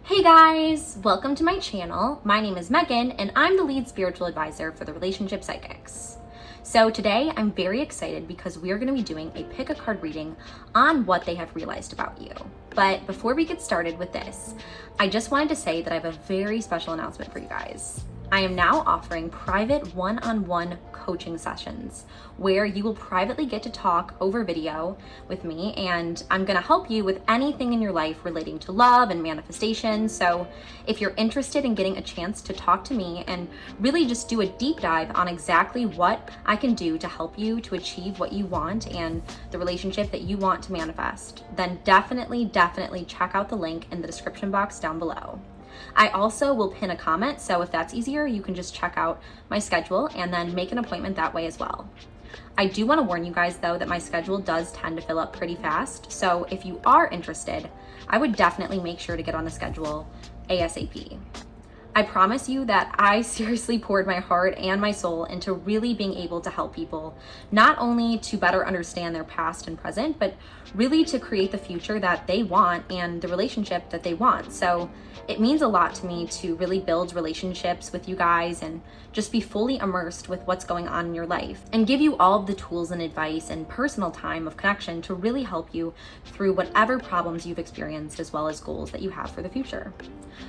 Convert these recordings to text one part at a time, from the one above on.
Hey guys, welcome to my channel. My name is Megan and I'm the lead spiritual advisor for the Relationship Psychics. So today I'm very excited because we're going to be doing a pick a card reading on what they have realized about you. But before we get started with this, I just wanted to say that I have a very special announcement for you guys. I am now offering private one-on-one coaching sessions where you will privately get to talk over video with me, and I'm going to help you with anything in your life relating to love and manifestation. So if you're interested in getting a chance to talk to me and really just do a deep dive on exactly what I can do to help you to achieve what you want and the relationship that you want to manifest, then definitely check out the link in the description box down below. I also will pin a comment, so if that's easier, you can just check out my schedule and then make an appointment that way as well. I do want to warn you guys though that my schedule does tend to fill up pretty fast, so if you are interested, I would definitely make sure to get on the schedule ASAP. I promise you that I seriously poured my heart and my soul into really being able to help people, not only to better understand their past and present, but really to create the future that they want and the relationship that they want. So it means a lot to me to really build relationships with you guys and just be fully immersed with what's going on in your life and give you all of the tools and advice and personal time of connection to really help you through whatever problems you've experienced as well as goals that you have for the future.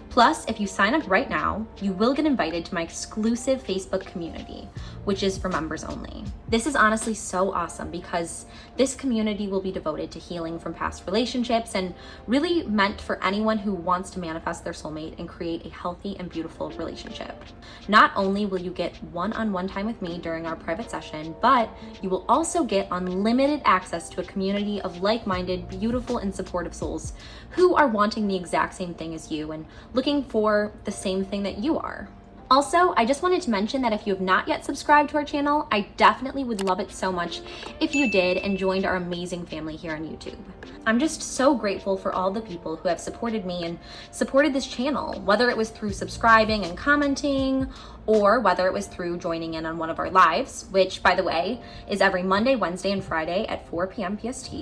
Plus, if you sign up right now, you will get invited to my exclusive Facebook community, which is for members only. This is honestly so awesome because this community will be devoted to healing from past relationships and really meant for anyone who wants to manifest their soulmate and create a healthy and beautiful relationship. Not only will you get one-on-one time with me during our private session, but you will also get unlimited access to a community of like-minded, beautiful, and supportive souls who are wanting the exact same thing as you and looking for the same thing that you are. Also, I just wanted to mention that if you have not yet subscribed to our channel, I definitely would love it so much if you did and joined our amazing family here on YouTube. I'm just so grateful for all the people who have supported me and supported this channel, whether it was through subscribing and commenting, or whether it was through joining in on one of our lives, which, by the way, is every Monday, Wednesday, and Friday at 4 p.m. PST,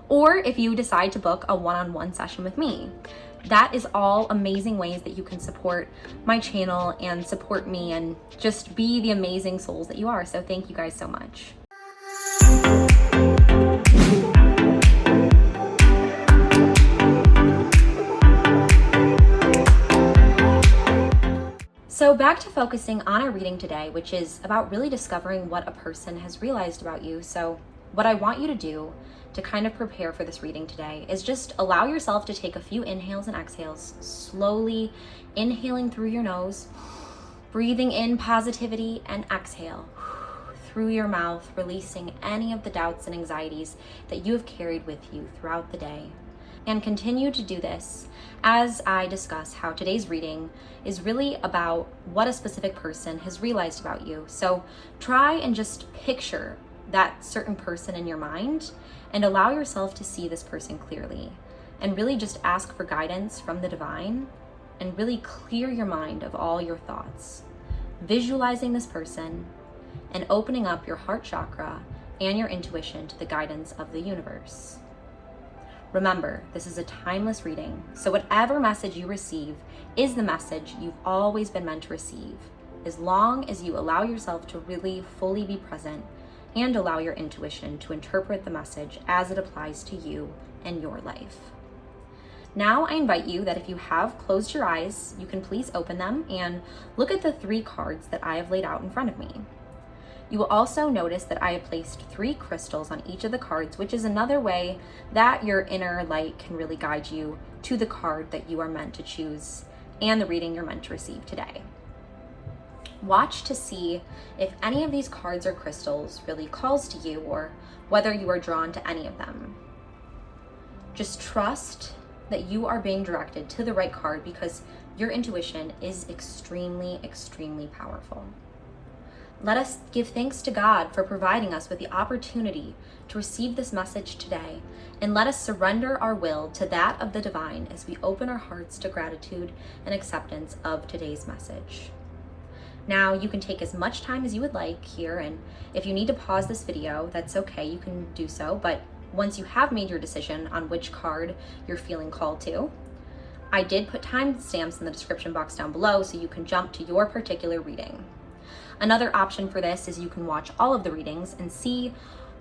or if you decide to book a one-on-one session with me. That is all amazing ways that you can support my channel and support me and just be the amazing souls that you are. So thank you guys so much. So back to focusing on our reading today, which is about really discovering what a person has realized about you. So what I want you to do to kind of prepare for this reading today is just allow yourself to take a few inhales and exhales, slowly inhaling through your nose, breathing in positivity, and exhale through your mouth, releasing any of the doubts and anxieties that you have carried with you throughout the day. And continue to do this as I discuss how today's reading is really about what a specific person has realized about you. So try and just picture that certain person in your mind and allow yourself to see this person clearly and really just ask for guidance from the divine and really clear your mind of all your thoughts, visualizing this person and opening up your heart chakra and your intuition to the guidance of the universe. Remember, this is a timeless reading, so whatever message you receive is the message you've always been meant to receive, as long as you allow yourself to really fully be present and allow your intuition to interpret the message as it applies to you and your life. Now I invite you that if you have closed your eyes, you can please open them and look at the 3 cards that I have laid out in front of me. You will also notice that I have placed 3 crystals on each of the cards, which is another way that your inner light can really guide you to the card that you are meant to choose and the reading you're meant to receive today. Watch to see if any of these cards or crystals really calls to you or whether you are drawn to any of them. Just trust that you are being directed to the right card because your intuition is extremely powerful. Let us give thanks to God for providing us with the opportunity to receive this message today, and let us surrender our will to that of the divine as we open our hearts to gratitude and acceptance of today's message. Now, you can take as much time as you would like here, and if you need to pause this video, that's okay, you can do so, but once you have made your decision on which card you're feeling called to, I did put timestamps in the description box down below so you can jump to your particular reading. Another option for this is you can watch all of the readings and see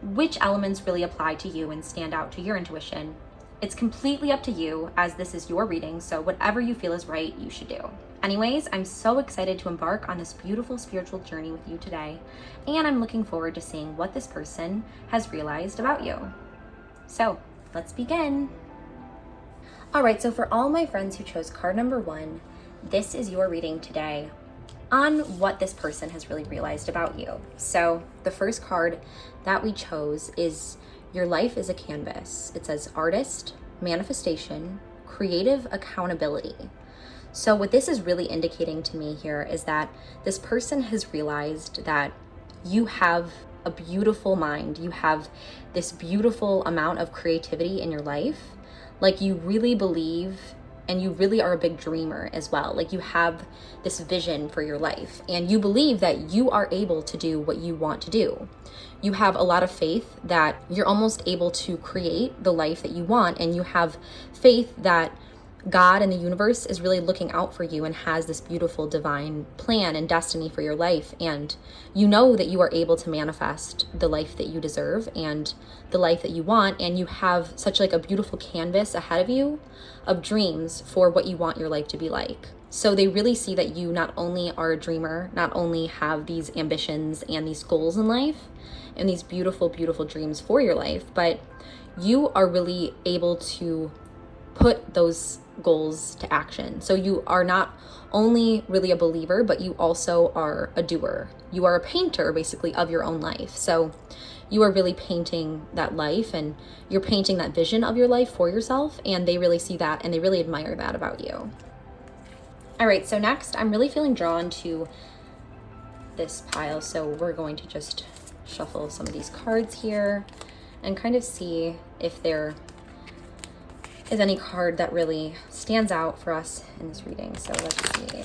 which elements really apply to you and stand out to your intuition. It's completely up to you, as this is your reading, so whatever you feel is right, you should do. Anyways, I'm so excited to embark on this beautiful spiritual journey with you today, and I'm looking forward to seeing what this person has realized about you. So, let's begin. All right, so for all my friends who chose card number 1, this is your reading today on what this person has really realized about you. So the first card that we chose is Your Life is a Canvas. It says artist, manifestation, creative accountability. So what this is really indicating to me here is that this person has realized that you have a beautiful mind. You have this beautiful amount of creativity in your life. Like you really believe, and you really are a big dreamer as well. Like you have this vision for your life, and you believe that you are able to do what you want to do. You have a lot of faith that you're almost able to create the life that you want, and you have faith that God and the universe is really looking out for you and has this beautiful divine plan and destiny for your life. And you know that you are able to manifest the life that you deserve and the life that you want. And you have such like a beautiful canvas ahead of you of dreams for what you want your life to be like. So they really see that you not only are a dreamer, not only have these ambitions and these goals in life and these beautiful, beautiful dreams for your life, but you are really able to put those goals to action. So you are not only really a believer, but you also are a doer. You are a painter basically of your own life. So you are really painting that life, and you're painting that vision of your life for yourself, and they really see that and they really admire that about you. All right, so next I'm really feeling drawn to this pile. So we're going to just shuffle some of these cards here and kind of see if there is any card that really stands out for us in this reading. So let's see.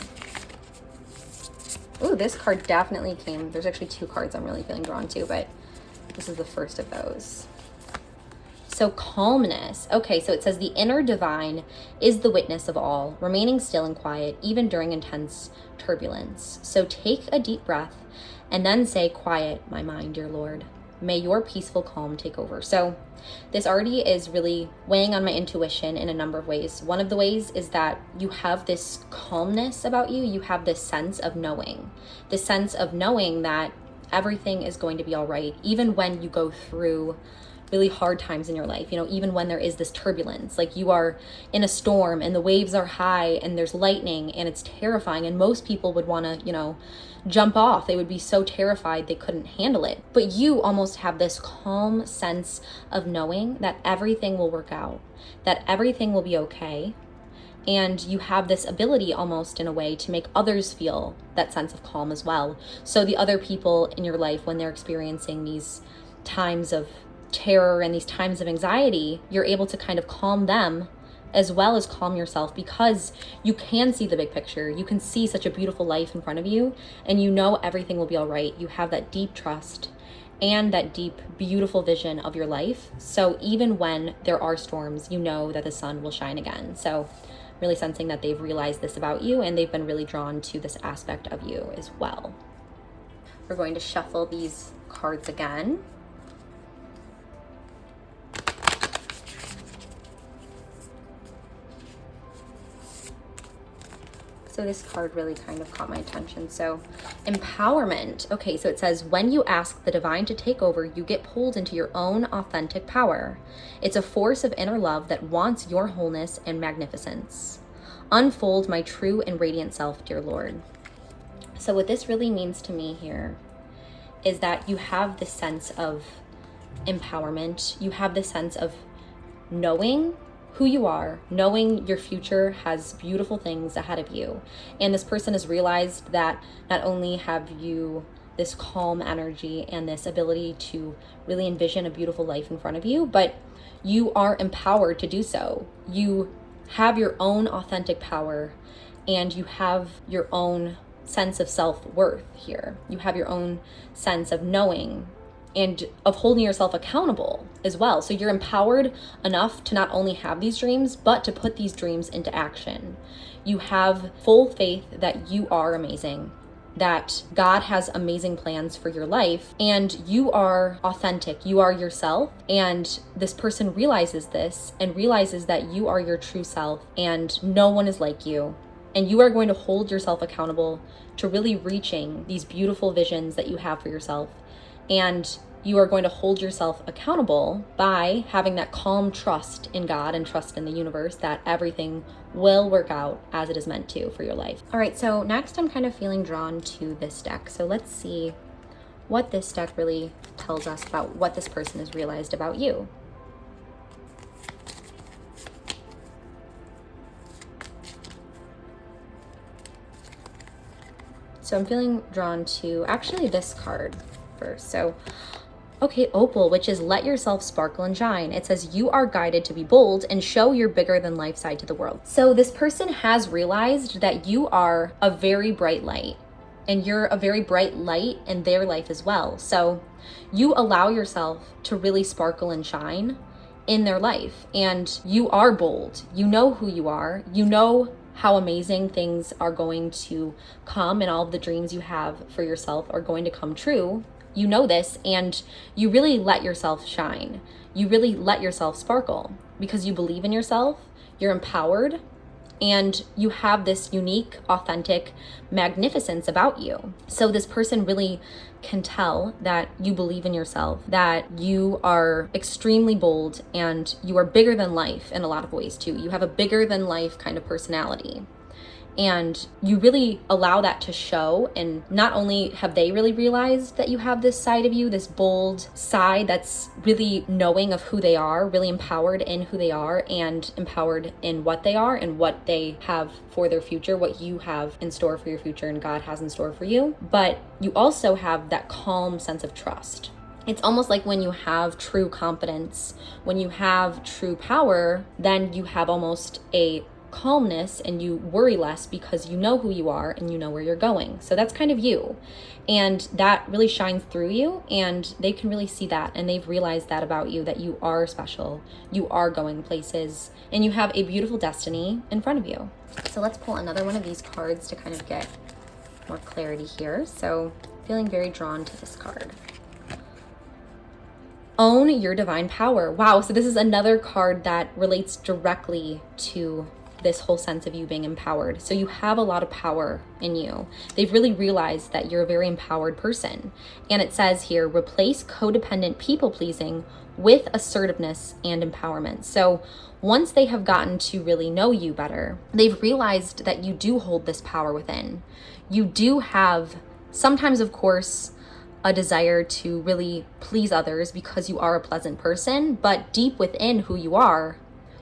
Ooh, this card definitely came. There's actually 2 cards I'm really feeling drawn to, but this is the first of those. So calmness. Okay, so it says the inner divine is the witness of all, remaining still and quiet even during intense turbulence. So take a deep breath and then say, quiet my mind, dear Lord. May your peaceful calm take over. So this already is really weighing on my intuition in a number of ways. One of the ways is that you have this calmness about you. You have this sense of knowing that everything is going to be all right, even when you go through really hard times in your life, even when there is this turbulence, like you are in a storm and the waves are high and there's lightning and it's terrifying, and most people would want to, jump off. They would be so terrified they couldn't handle it. But you almost have this calm sense of knowing that everything will work out, that everything will be okay. And you have this ability almost in a way to make others feel that sense of calm as well. So the other people in your life, when they're experiencing these times of terror and these times of anxiety, you're able to kind of calm them as well as calm yourself, because you can see the big picture. You can see such a beautiful life in front of you, and you know everything will be all right. You have that deep trust and that deep, beautiful vision of your life. So even when there are storms, you know that the sun will shine again. So really sensing that they've realized this about you, and they've been really drawn to this aspect of you as well. We're going to shuffle these cards again. So this card really kind of caught my attention. So empowerment. Okay, so it says, when you ask the divine to take over, you get pulled into your own authentic power. It's a force of inner love that wants your wholeness and magnificence. Unfold my true and radiant self, dear Lord. So what this really means to me here is that you have this sense of empowerment. You have this sense of knowing who you are, knowing your future has beautiful things ahead of you. And this person has realized that not only have you this calm energy and this ability to really envision a beautiful life in front of you, but you are empowered to do so. You have your own authentic power, and you have your own sense of self-worth here. You have your own sense of knowing and of holding yourself accountable as well. So you're empowered enough to not only have these dreams, but to put these dreams into action. You have full faith that you are amazing, that God has amazing plans for your life, and you are authentic, you are yourself, and this person realizes this and realizes that you are your true self and no one is like you. And you are going to hold yourself accountable to really reaching these beautiful visions that you have for yourself. And you are going to hold yourself accountable by having that calm trust in God and trust in the universe that everything will work out as it is meant to for your life. All right, so next I'm kind of feeling drawn to this deck. So let's see what this deck really tells us about what this person has realized about you. So I'm feeling drawn to actually this card first. So okay, Opal, which is let yourself sparkle and shine. It says you are guided to be bold and show your bigger than life side to the world. So this person has realized that you are a very bright light, and you're a very bright light in their life as well. So you allow yourself to really sparkle and shine in their life, and you are bold. You know who you are. You know how amazing things are going to come, and all of the dreams you have for yourself are going to come true. You know this, and you really let yourself shine. You really let yourself sparkle because you believe in yourself, you're empowered, and you have this unique, authentic magnificence about you. So this person really can tell that you believe in yourself, that you are extremely bold, and you are bigger than life in a lot of ways too. You have a bigger than life kind of personality. And you really allow that to show. And not only have they really realized that you have this side of you, this bold side that's really knowing of who they are, really empowered in who they are and empowered in what they are and what they have for their future, what you have in store for your future and God has in store for you. But you also have that calm sense of trust. It's almost like when you have true confidence, when you have true power, then you have almost a calmness and you worry less because you know who you are and you know where you're going. So that's kind of you. And that really shines through you, and they can really see that, and they've realized that about you, that you are special, you are going places, and you have a beautiful destiny in front of you. So let's pull another one of these cards to kind of get more clarity here. So feeling very drawn to this card. Own your divine power. Wow, so this is another card that relates directly to this whole sense of you being empowered. So you have a lot of power in you. They've really realized that you're a very empowered person. And it says here, replace codependent people pleasing with assertiveness and empowerment. So once they have gotten to really know you better, they've realized that you do hold this power within. You do have sometimes, of course, a desire to really please others because you are a pleasant person, but deep within who you are,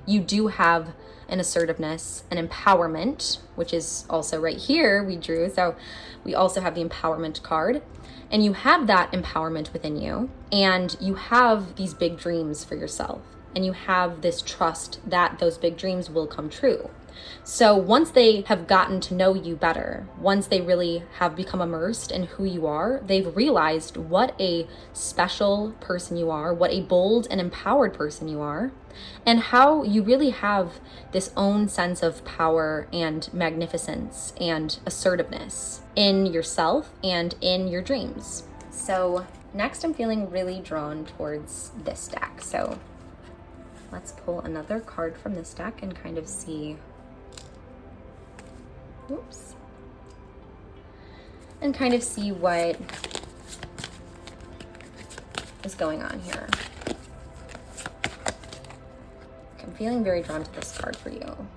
you do have an assertiveness, an empowerment, which is also right here we drew. So we also have the empowerment card, and you have that empowerment within you, and you have these big dreams for yourself, and you have this trust that those big dreams will come true. So once they have gotten to know you better, once they really have become immersed in who you are, they've realized what a special person you are, what a bold and empowered person you are, and how you really have this own sense of power and magnificence and assertiveness in yourself and in your dreams. So next I'm feeling really drawn towards this deck. So let's pull another card from this deck and kind of see and kind of see what is going on here. I'm feeling very drawn to this card for you.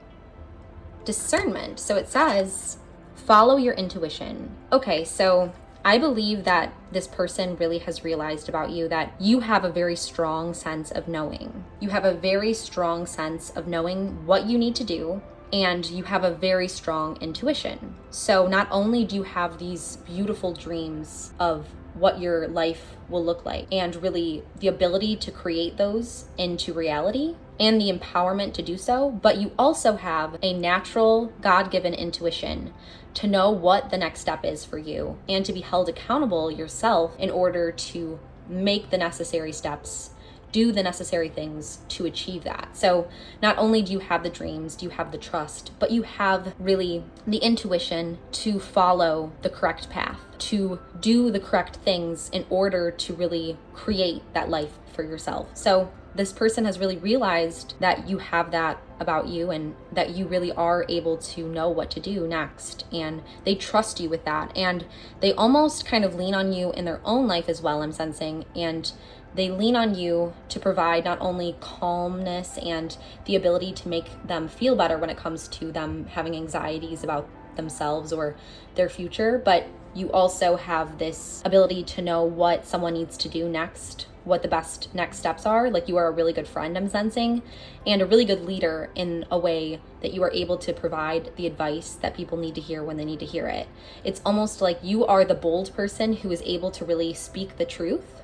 Discernment. So it says, follow your intuition. Okay, so I believe that this person really has realized about you that you have a very strong sense of knowing. You have a very strong sense of knowing what you need to do, and you have a very strong intuition. So not only do you have these beautiful dreams of what your life will look like, and really the ability to create those into reality and the empowerment to do so, but you also have a natural God-given intuition to know what the next step is for you and to be held accountable yourself in order to make the necessary steps, do the necessary things to achieve that. So not only do you have the dreams, do you have the trust, but you have really the intuition to follow the correct path, to do the correct things in order to really create that life for yourself. So this person has really realized that you have that about you and that you really are able to know what to do next. And they trust you with that. And they almost kind of lean on you in their own life as well, I'm sensing. And they lean on you to provide not only calmness and the ability to make them feel better when it comes to them having anxieties about themselves or their future, but you also have this ability to know what someone needs to do next, what the best next steps are. Like, you are a really good friend, I'm sensing, and a really good leader in a way that you are able to provide the advice that people need to hear when they need to hear it. It's almost like you are the bold person who is able to really speak the truth.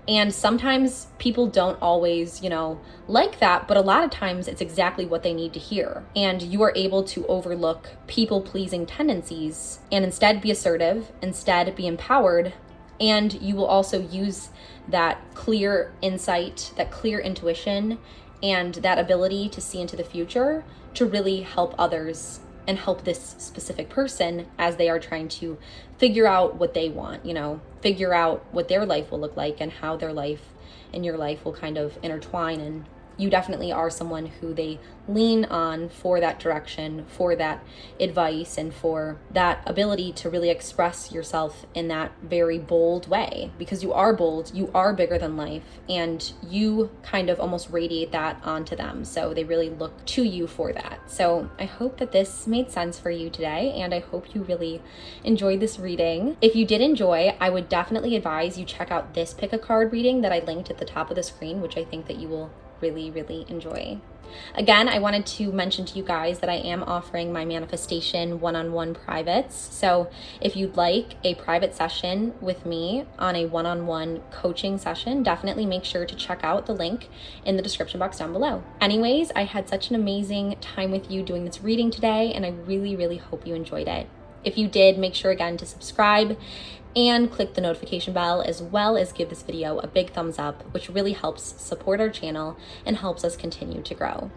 And sometimes people don't always, like that, but a lot of times it's exactly what they need to hear. And you are able to overlook people-pleasing tendencies and instead be assertive, instead be empowered, and you will also use that clear insight, that clear intuition, and that ability to see into the future to really help others and help this specific person as they are trying to figure out what they want, figure out what their life will look like and how their life and your life will kind of intertwine. And you definitely are someone who they lean on for that direction, for that advice, and for that ability to really express yourself in that very bold way. Because you are bold, you are bigger than life, and you kind of almost radiate that onto them. So they really look to you for that. So I hope that this made sense for you today, and I hope you really enjoyed this reading. If you did enjoy, I would definitely advise you check out this pick a card reading that I linked at the top of the screen, which I think that you will really enjoy. Again, I wanted to mention to you guys that I am offering my manifestation one-on-one privates. So if you'd like a private session with me on a one-on-one coaching session, definitely make sure to check out the link in the description box down below. Anyways, I had such an amazing time with you doing this reading today, and I really hope you enjoyed it. If you did, make sure again to subscribe and click the notification bell, as well as give this video a big thumbs up, which really helps support our channel and helps us continue to grow.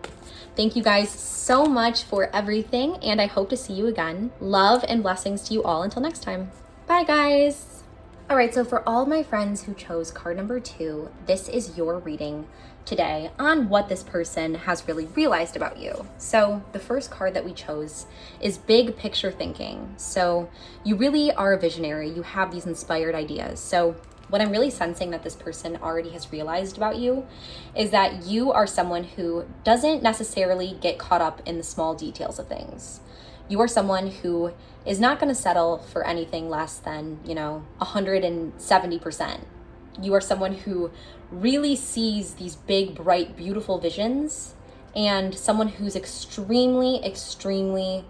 Thank you guys so much for everything, and I hope to see you again. Love and blessings to you all until next time. Bye guys. All right, so for all of my friends who chose card number 2, this is your reading today on what this person has really realized about you. So the first card that we chose is big picture thinking. So you really are a visionary. You have these inspired ideas. So what I'm really sensing that this person already has realized about you is that you are someone who doesn't necessarily get caught up in the small details of things. You are someone who is not going to settle for anything less than, 170%. You are someone who really sees these big, bright, beautiful visions, and someone who's extremely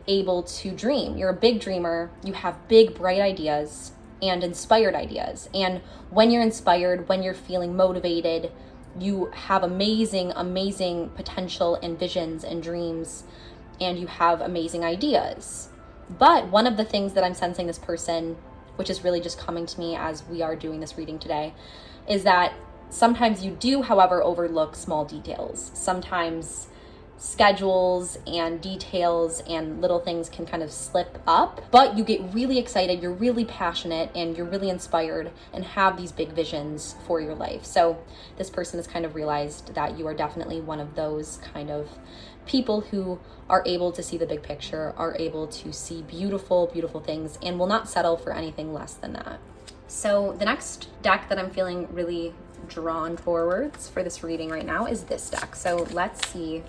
able to dream. You're a big dreamer. You have big, bright ideas and inspired ideas. And when you're inspired, when you're feeling motivated, you have amazing potential and visions and dreams, and you have amazing ideas. But one of the things that I'm sensing this person, which is really just coming to me as we are doing this reading today, is that sometimes you do, however, overlook small details. Sometimes schedules and details and little things can kind of slip up, but you get really excited, you're really passionate, and you're really inspired and have these big visions for your life. So this person has kind of realized that you are definitely one of those kind of people who are able to see the big picture, are able to see beautiful things, and will not settle for anything less than that. So the next deck that I'm feeling really drawn towards for this reading right now is this deck. So let's see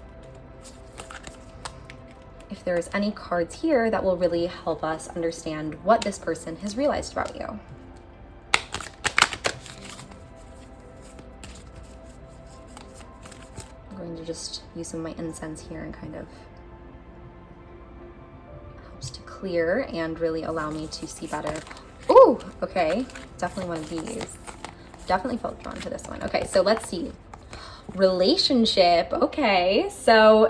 if there's any cards here that will really help us understand what this person has realized about you. I'm going to just use some of my incense here and kind of helps to clear and really allow me to see better. Ooh, okay, definitely one of these. Definitely felt drawn to this one. Okay, so let's see. Relationship. Okay, so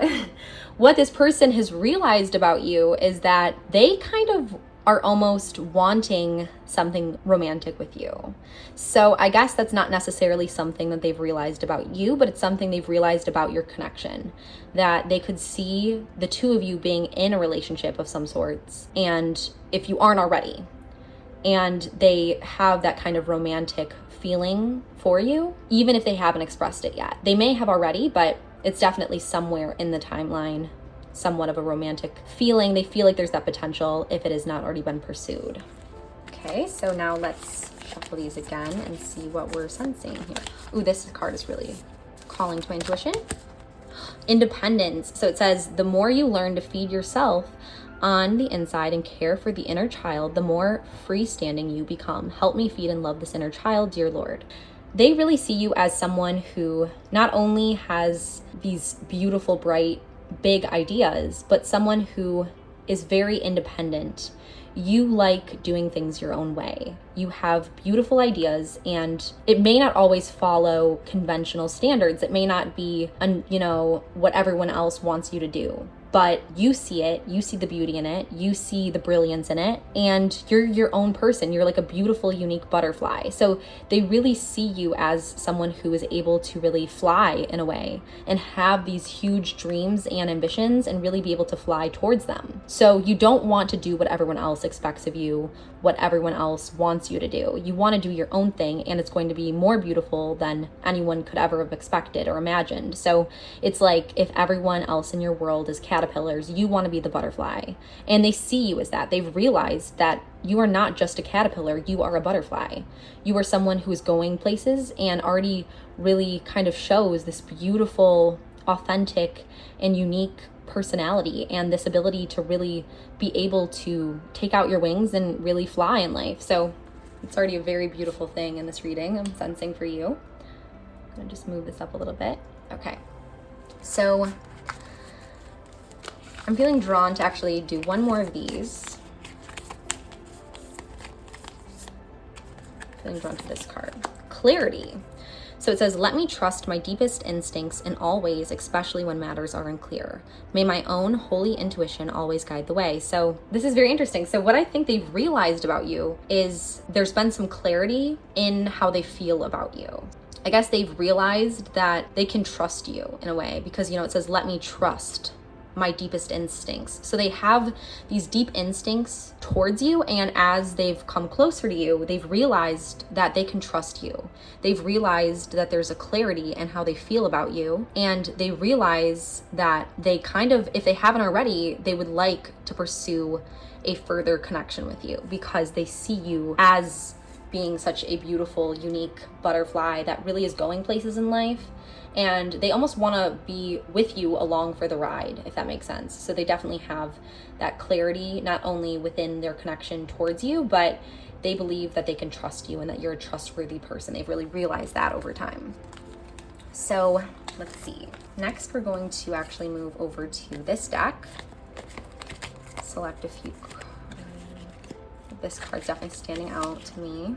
what this person has realized about you is that they kind of are almost wanting something romantic with you. So I guess that's not necessarily something that they've realized about you, but it's something they've realized about your connection, that they could see the two of you being in a relationship of some sorts, and if you aren't already, and they have that kind of romantic feeling for you, even if they haven't expressed it yet. They may have already, but it's definitely somewhere in the timeline, somewhat of a romantic feeling. They feel like there's that potential if it has not already been pursued. Okay, so now let's shuffle these again and see what we're sensing here. Ooh, this card is really calling to my intuition. Independence. So it says, the more you learn to feed yourself on the inside and care for the inner child, the more freestanding you become. Help me feed and love this inner child, dear Lord. They really see you as someone who not only has these beautiful, bright, big ideas, but someone who is very independent. You like doing things your own way. You have beautiful ideas, and it may not always follow conventional standards. It may not be, what everyone else wants you to do. But you see it, you see the beauty in it, you see the brilliance in it, and you're your own person. You're like a beautiful, unique butterfly. So they really see you as someone who is able to really fly in a way and have these huge dreams and ambitions and really be able to fly towards them. So you don't want to do what everyone else expects of you, what everyone else wants you to do. You want to do your own thing, and it's going to be more beautiful than anyone could ever have expected or imagined. So it's like if everyone else in your world is caterpillars, you want to be the butterfly. And they see you as that. They've realized that you are not just a caterpillar, you are a butterfly. You are someone who is going places and already really kind of shows this beautiful, authentic, and unique personality and this ability to really be able to take out your wings and really fly in life. So it's already a very beautiful thing in this reading I'm sensing for you. I'm gonna just move this up a little bit. Okay, so I'm feeling drawn to actually do one more of these. Feeling drawn to this card, clarity. So it says, let me trust my deepest instincts in all ways, especially when matters are unclear. May my own holy intuition always guide the way. So this is very interesting. So what I think they've realized about you is there's been some clarity in how they feel about you. I guess they've realized that they can trust you in a way because, it says, let me trust my deepest instincts. So they have these deep instincts towards you, and as they've come closer to you, they've realized that they can trust you. They've realized that there's a clarity in how they feel about you, and they realize that they kind of, if they haven't already, they would like to pursue a further connection with you because they see you as being such a beautiful, unique butterfly that really is going places in life. And they almost want to be with you along for the ride, if that makes sense. So they definitely have that clarity, not only within their connection towards you, but they believe that they can trust you and that you're a trustworthy person. They've really realized that over time. So let's see. Next, we're going to actually move over to this deck. Select a few. This card's definitely standing out to me.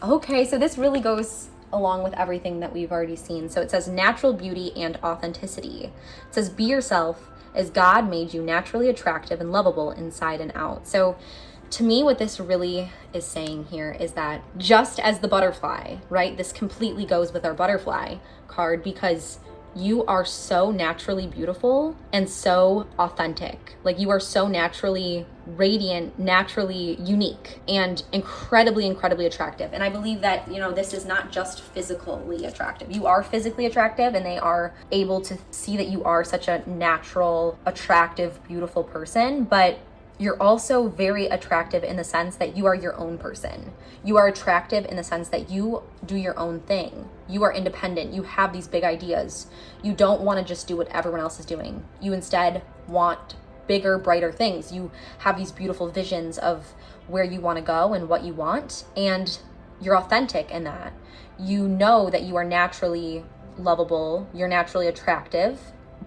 Okay, so this really goes along with everything that we've already seen. So it says natural beauty and authenticity. It says be yourself as God made you naturally attractive and lovable inside and out. So to me, what this really is saying here is that just as the butterfly, right? This completely goes with our butterfly card because you are so naturally beautiful and so authentic. Like you are so naturally radiant, naturally unique, and incredibly, incredibly attractive. And I believe that, this is not just physically attractive. You are physically attractive, and they are able to see that you are such a natural, attractive, beautiful person, but you're also very attractive in the sense that you are your own person. You are attractive in the sense that you do your own thing. You are independent. You have these big ideas. You don't want to just do what everyone else is doing. You instead want bigger, brighter things. You have these beautiful visions of where you want to go and what you want, and you're authentic in that. You know that you are naturally lovable, you're naturally attractive,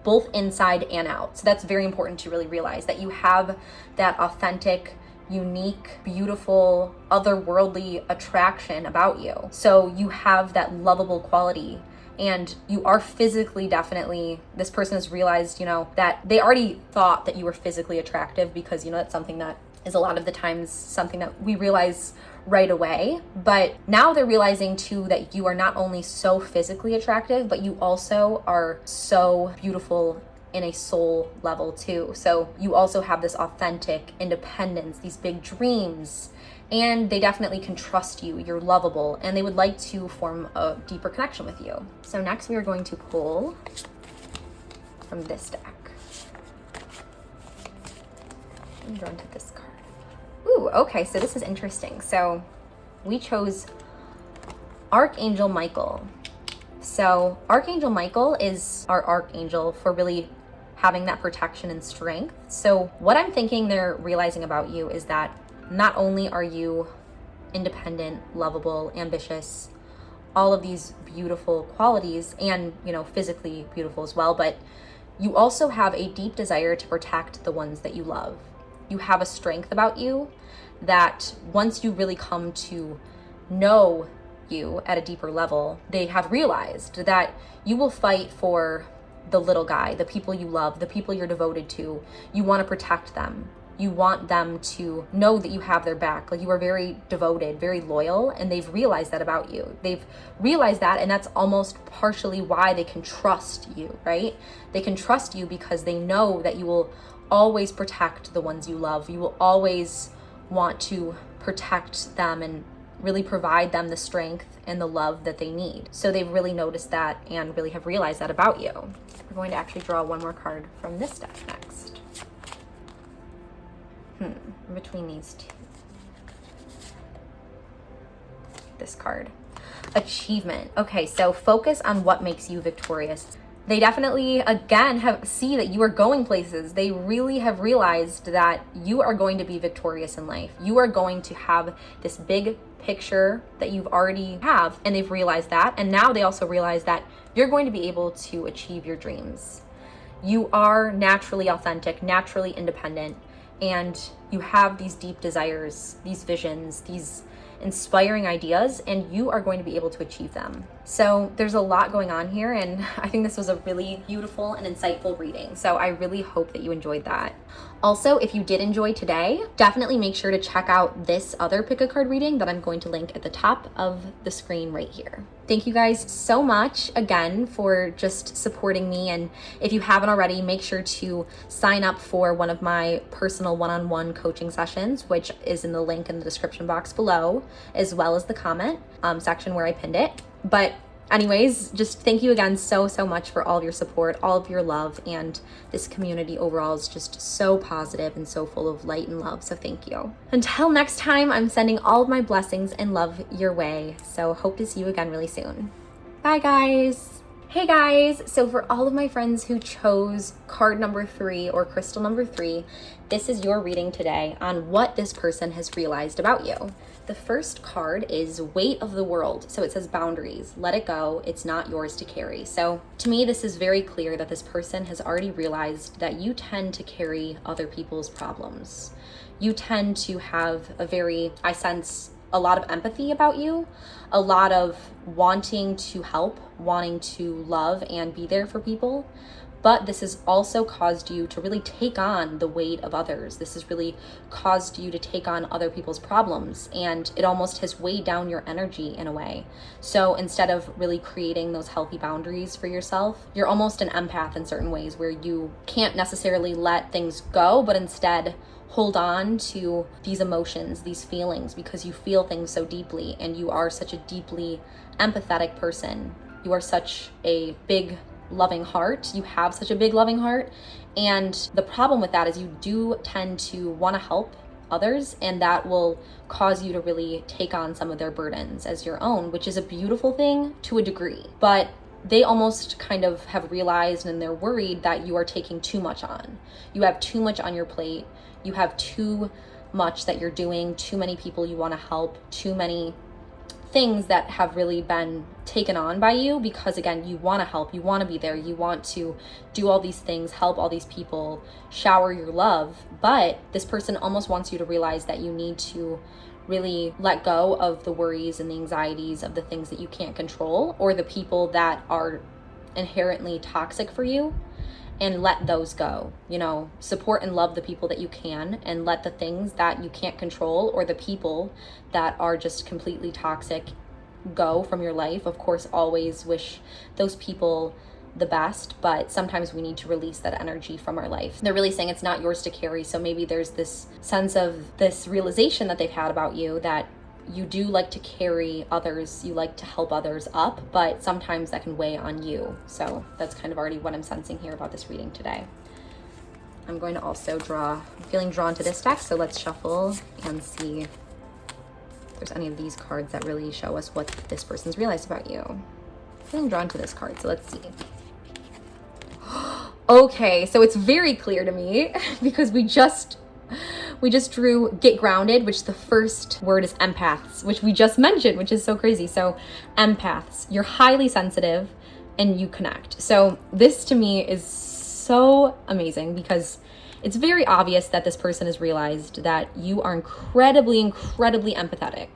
both inside and out. So that's very important to really realize that you have that authentic, unique, beautiful, otherworldly attraction about you. So you have that lovable quality, and you are physically definitely, this person has realized, that they already thought that you were physically attractive because, that's something that is a lot of the times something that we realize right away. But now they're realizing too that you are not only so physically attractive, but you also are so beautiful in a soul level too. So you also have this authentic independence, these big dreams, and they definitely can trust you. You're lovable, and they would like to form a deeper connection with you. So next we are going to pull from this deck. I'm drawn to this card. Ooh, okay, so this is interesting. So we chose Archangel Michael. So Archangel Michael is our archangel for really having that protection and strength. So what I'm thinking they're realizing about you is that not only are you independent, lovable, ambitious, all of these beautiful qualities, and physically beautiful as well, but you also have a deep desire to protect the ones that you love. You have a strength about you that once you really come to know you at a deeper level, they have realized that you will fight for the little guy, the people you love, the people you're devoted to. You want to protect them. You want them to know that you have their back. Like, you are very devoted, very loyal, and they've realized that about you. They've realized that, and that's almost partially why they can trust you, right? They can trust you because they know that you will always protect the ones you love. You will always want to protect them and really provide them the strength and the love that they need. So they've really noticed that and really have realized that about you. We're going to actually draw one more card from this deck next. Between these two. This card. Achievement. Okay, so focus on what makes you victorious. They definitely, again, see that you are going places. They really have realized that you are going to be victorious in life. You are going to have this big picture that you've already have, and they've realized that. And now they also realize that you're going to be able to achieve your dreams. You are naturally authentic, naturally independent, and you have these deep desires, these visions, these inspiring ideas, and you are going to be able to achieve them. So there's a lot going on here, and I think this was a really beautiful and insightful reading. So I really hope that you enjoyed that. Also, if you did enjoy today, definitely make sure to check out this other pick a card reading that I'm going to link at the top of the screen right here. Thank you guys so much again for just supporting me. And if you haven't already, make sure to sign up for one of my personal one-on-one coaching sessions, which is in the link in the description box below, as well as the comment section where I pinned it. But anyways, just thank you again so much for all of your support, all of your love, and this community overall is just so positive and so full of light and love. So thank you. Until next time, I'm sending all of my blessings and love your way. So hope to see you again really soon. Bye guys. Hey guys, so for all of my friends who chose card number 3 or crystal number 3, this is your reading today on what this person has realized about you. The first card is Weight of the World. So it says boundaries, let it go, it's not yours to carry. So to me, this is very clear that this person has already realized that you tend to carry other people's problems. You tend to have I sense a lot of empathy about you, a lot of wanting to help, wanting to love and be there for people. But this has also caused you to really take on the weight of others. This has really caused you to take on other people's problems, and it almost has weighed down your energy in a way. So instead of really creating those healthy boundaries for yourself, you're almost an empath in certain ways where you can't necessarily let things go, but instead hold on to these emotions, these feelings, because you feel things so deeply, and you are such a deeply empathetic person. You are such a big loving heart. You have such a big loving heart. And the problem with that is you do tend to want to help others, and that will cause you to really take on some of their burdens as your own, which is a beautiful thing to a degree. But they almost kind of have realized, and they're worried that you are taking too much on. You have too much on your plate. You have too much that you're doing, too many people you want to help, too many things that have really been taken on by you because, again, you want to help, you want to be there, you want to do all these things, help all these people, shower your love. But this person almost wants you to realize that you need to really let go of the worries and the anxieties of the things that you can't control, or the people that are inherently toxic for you, and let those go. You know, support and love the people that you can, and let the things that you can't control or the people that are just completely toxic go from your life. Of course, always wish those people the best, but sometimes we need to release that energy from our life. They're really saying it's not yours to carry. So maybe there's this sense of this realization that they've had about you, that you do like to carry others, you like to help others up, but sometimes that can weigh on you. So that's kind of already what I'm sensing here about this reading today. I'm going to also I'm feeling drawn to this deck, so let's shuffle and see if there's any of these cards that really show us what this person's realized about you. I'm feeling drawn to this card, so let's see. Okay, so it's very clear to me because we just drew get grounded, which the first word is empaths, which we just mentioned, which is so crazy. So empaths, you're highly sensitive and you connect. So this to me is so amazing because it's very obvious that this person has realized that you are incredibly, incredibly empathetic.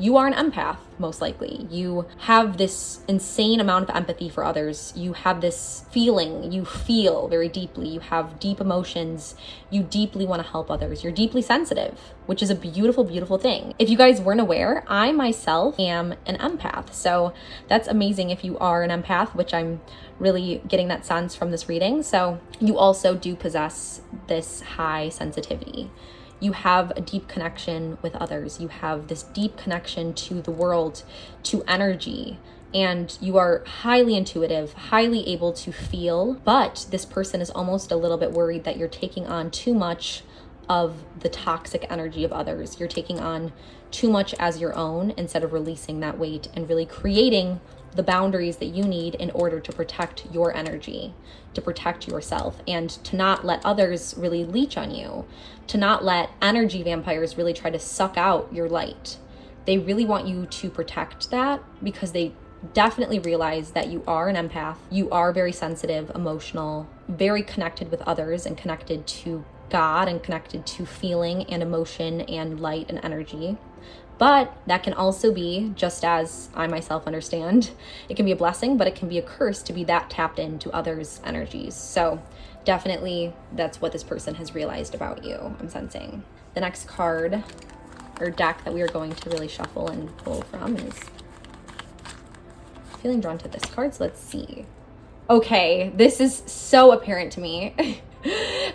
You are an empath, most likely. You have this insane amount of empathy for others. You have this feeling, you feel very deeply. You have deep emotions. You deeply want to help others. You're deeply sensitive, which is a beautiful, beautiful thing. If you guys weren't aware, I myself am an empath. So that's amazing if you are an empath, which I'm really getting that sense from this reading. So you also do possess this high sensitivity. You have a deep connection with others. You have this deep connection to the world, to energy, and you are highly intuitive, highly able to feel, but this person is almost a little bit worried that you're taking on too much of the toxic energy of others. You're taking on too much as your own instead of releasing that weight and really creating the boundaries that you need in order to protect your energy, to protect yourself, and to not let others really leech on you, to not let energy vampires really try to suck out your light. They really want you to protect that because they definitely realize that you are an empath. You are very sensitive, emotional, very connected with others and connected to God and connected to feeling and emotion and light and energy. But that can also be, just as I myself understand, it can be a blessing, but it can be a curse to be that tapped into others' energies. So definitely that's what this person has realized about you, I'm sensing. The next card or deck that we are going to really shuffle and pull from is feeling drawn to this card. So let's see. Okay, this is so apparent to me.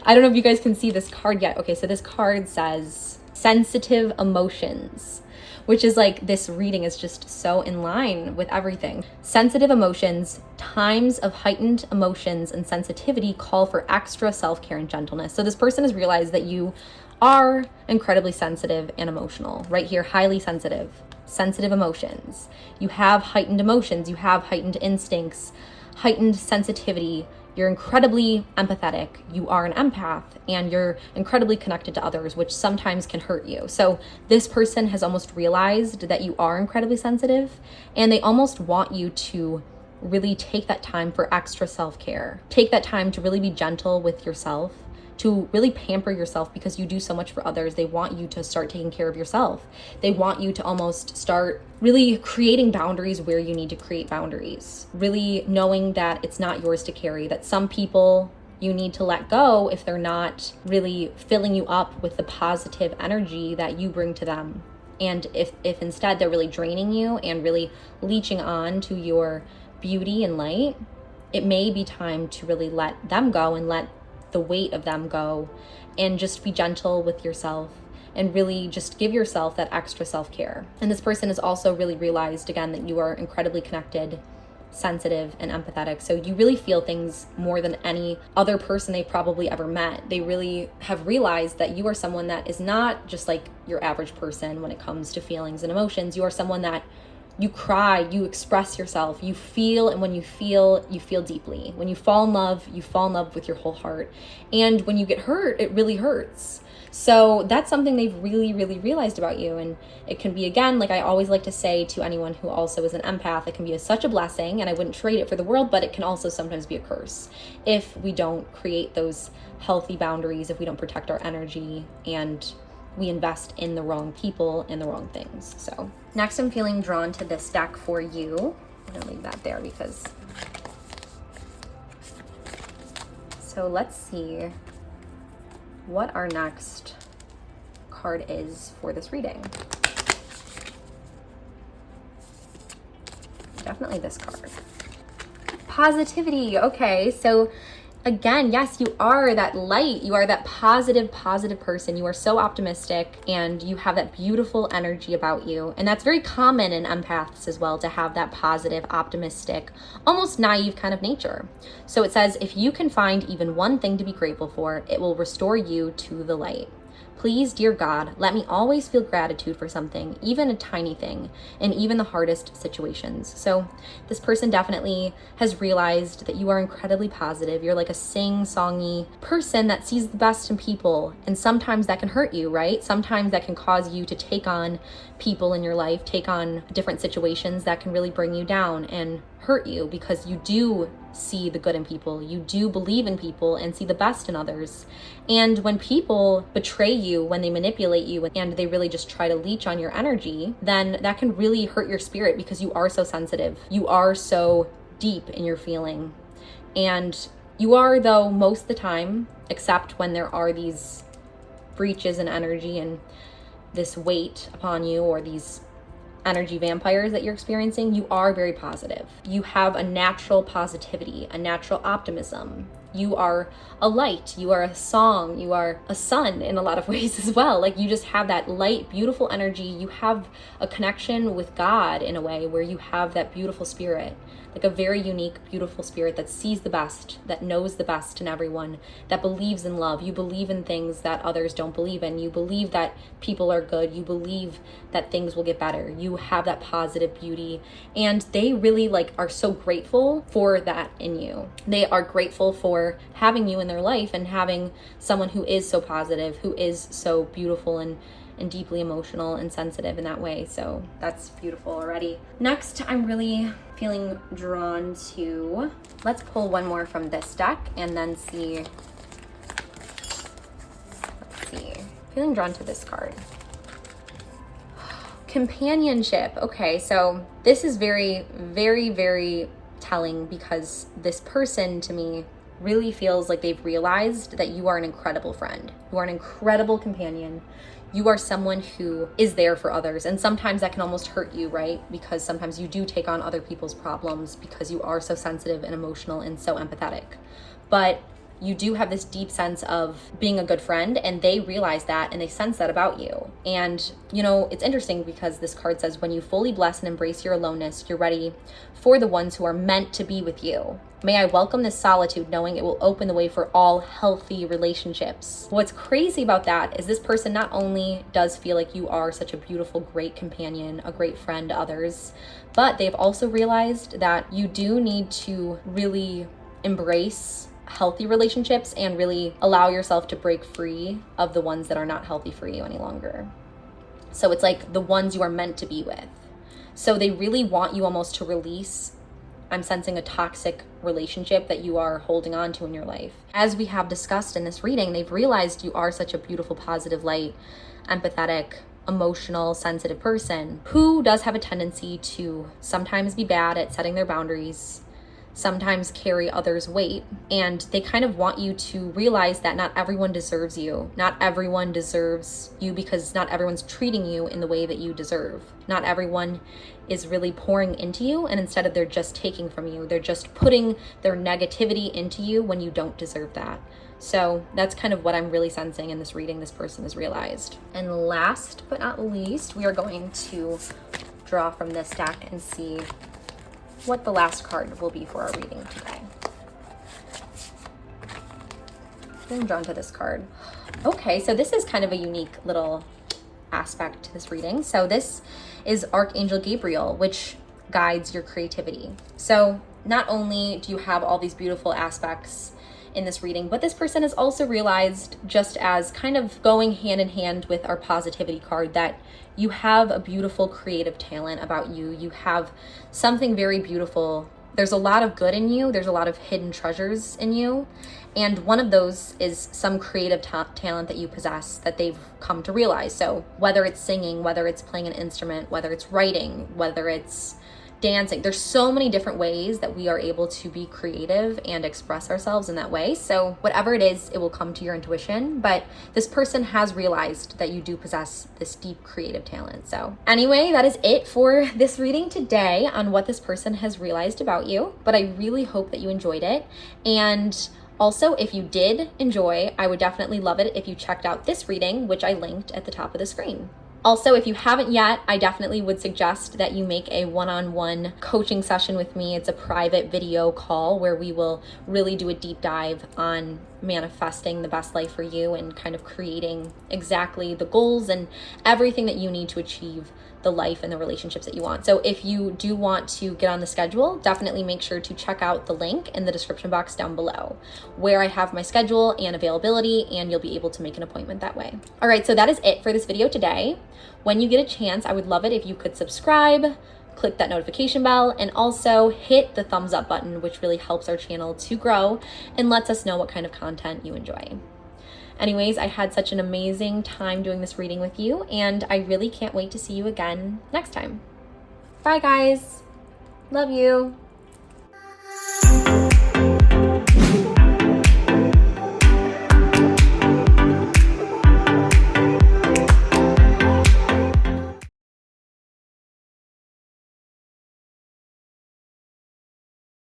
I don't know if you guys can see this card yet. Okay, so this card says sensitive emotions, which is like, this reading is just so in line with everything. Sensitive emotions, times of heightened emotions and sensitivity call for extra self-care and gentleness. So this person has realized that you are incredibly sensitive and emotional. Right here, highly sensitive emotions. You have heightened emotions, you have heightened instincts, heightened sensitivity. You're incredibly empathetic. You are an empath and you're incredibly connected to others, which sometimes can hurt you. So this person has almost realized that you are incredibly sensitive and they almost want you to really take that time for extra self-care. Take that time to really be gentle with yourself, to really pamper yourself because you do so much for others. They want you to start taking care of yourself. They want you to almost start really creating boundaries where you need to create boundaries. Really knowing that it's not yours to carry, that some people you need to let go if they're not really filling you up with the positive energy that you bring to them. And if instead they're really draining you and really leeching on to your beauty and light, it may be time to really let them go and let the weight of them go and just be gentle with yourself and really just give yourself that extra self-care. And this person has also really realized again that you are incredibly connected, sensitive, and empathetic. So you really feel things more than any other person they've probably ever met. They really have realized that you are someone that is not just like your average person when it comes to feelings and emotions. You are someone that you cry, you express yourself, you feel, and when you feel deeply. When you fall in love with your whole heart. And when you get hurt, it really hurts. So that's something they've really, really realized about you. And it can be, again, like I always like to say to anyone who also is an empath, it can be such a blessing, and I wouldn't trade it for the world, but it can also sometimes be a curse if we don't create those healthy boundaries, if we don't protect our energy, and we invest in the wrong people and the wrong things. So next, I'm feeling drawn to this deck for you. I'm gonna leave that there because it's So let's see what our next card is for this reading. Definitely this card. Positivity. Okay, so again, yes, you are that light. You are that positive person. You are so optimistic and you have that beautiful energy about you. And that's very common in empaths as well, to have that positive, optimistic, almost naive kind of nature. So it says, if you can find even one thing to be grateful for, it will restore you to the light. Please, dear God, let me always feel gratitude for something, even a tiny thing, in even the hardest situations. So this person definitely has realized that you are incredibly positive. You're like a sing-songy person that sees the best in people. And sometimes that can hurt you, right? Sometimes that can cause you to take on people in your life, take on different situations that can really bring you down and hurt you, because you do see the good in people. You do believe in people and see the best in others. And when people betray you, when they manipulate you and they really just try to leech on your energy, then that can really hurt your spirit, because you are so sensitive. You are so deep in your feeling. And you are, though, most of the time, except when there are these breaches in energy and this weight upon you, or these energy vampires that you're experiencing, you are very positive. You have a natural positivity, a natural optimism. You are a light, you are a song, you are a sun in a lot of ways as well. Like, you just have that light, beautiful energy. You have a connection with God in a way where you have that beautiful spirit, like a very unique, beautiful spirit that sees the best, that knows the best in everyone, that believes in love. You believe in things that others don't believe in. You believe that people are good. You believe that things will get better. You have that positive beauty, and they really are so grateful for that in you. They are grateful for having you in their life and having someone who is so positive, who is so beautiful and deeply emotional and sensitive in that way. So that's beautiful already. Next, I'm really feeling drawn to, let's pull one more from this deck and then see. Let's see. Feeling drawn to this card. Companionship. Okay, so this is very, very, very telling, because this person to me really feels like they've realized that you are an incredible friend. You are an incredible companion. You are someone who is there for others. And sometimes that can almost hurt you, right? Because sometimes you do take on other people's problems because you are so sensitive and emotional and so empathetic. But you do have this deep sense of being a good friend, and they realize that and they sense that about you. And it's interesting because this card says, when you fully bless and embrace your aloneness, you're ready for the ones who are meant to be with you. May I welcome this solitude, knowing it will open the way for all healthy relationships. What's crazy about that is this person not only does feel like you are such a beautiful, great companion, a great friend to others, but they've also realized that you do need to really embrace healthy relationships and really allow yourself to break free of the ones that are not healthy for you any longer. So it's like the ones you are meant to be with. So they really want you almost to release, I'm sensing, a toxic relationship that you are holding on to in your life. As we have discussed in this reading, they've realized you are such a beautiful, positive, light, empathetic, emotional, sensitive person who does have a tendency to sometimes be bad at setting their boundaries, sometimes carry others' weight, and they kind of want you to realize that not everyone deserves you. Not everyone deserves you because not everyone's treating you in the way that you deserve. Not everyone is really pouring into you, and instead of they're just taking from you. They're just putting their negativity into you when you don't deserve that. So that's kind of what I'm really sensing in this reading this person has realized. And last but not least, we are going to draw from this deck and see what the last card will be for our reading today. I'm drawn to this card. Okay, so this is kind of a unique little aspect to this reading. So this is Archangel Gabriel, which guides your creativity. So not only do you have all these beautiful aspects in this reading, but this person has also realized, just as kind of going hand in hand with our positivity card, that you have a beautiful creative talent about you. You have something very beautiful. There's a lot of good in you. There's a lot of hidden treasures in you. And one of those is some creative talent that you possess that they've come to realize. So whether it's singing, whether it's playing an instrument, whether it's writing, whether it's dancing. There's so many different ways that we are able to be creative and express ourselves in that way. So whatever it is, it will come to your intuition. But this person has realized that you do possess this deep creative talent. So anyway, that is it for this reading today on what this person has realized about you. But I really hope that you enjoyed it. And also, if you did enjoy, I would definitely love it if you checked out this reading, which I linked at the top of the screen. Also, if you haven't yet, I definitely would suggest that you make a one-on-one coaching session with me. It's a private video call where we will really do a deep dive on manifesting the best life for you and kind of creating exactly the goals and everything that you need to achieve the life and the relationships that you want. So if you do want to get on the schedule, definitely make sure to check out the link in the description box down below where I have my schedule and availability, and you'll be able to make an appointment that way. All right, so that is it for this video today. When you get a chance, I would love it if you could subscribe, click that notification bell, and also hit the thumbs up button, which really helps our channel to grow and lets us know what kind of content you enjoy. Anyways, I had such an amazing time doing this reading with you, and I really can't wait to see you again next time. Bye, guys. Love you.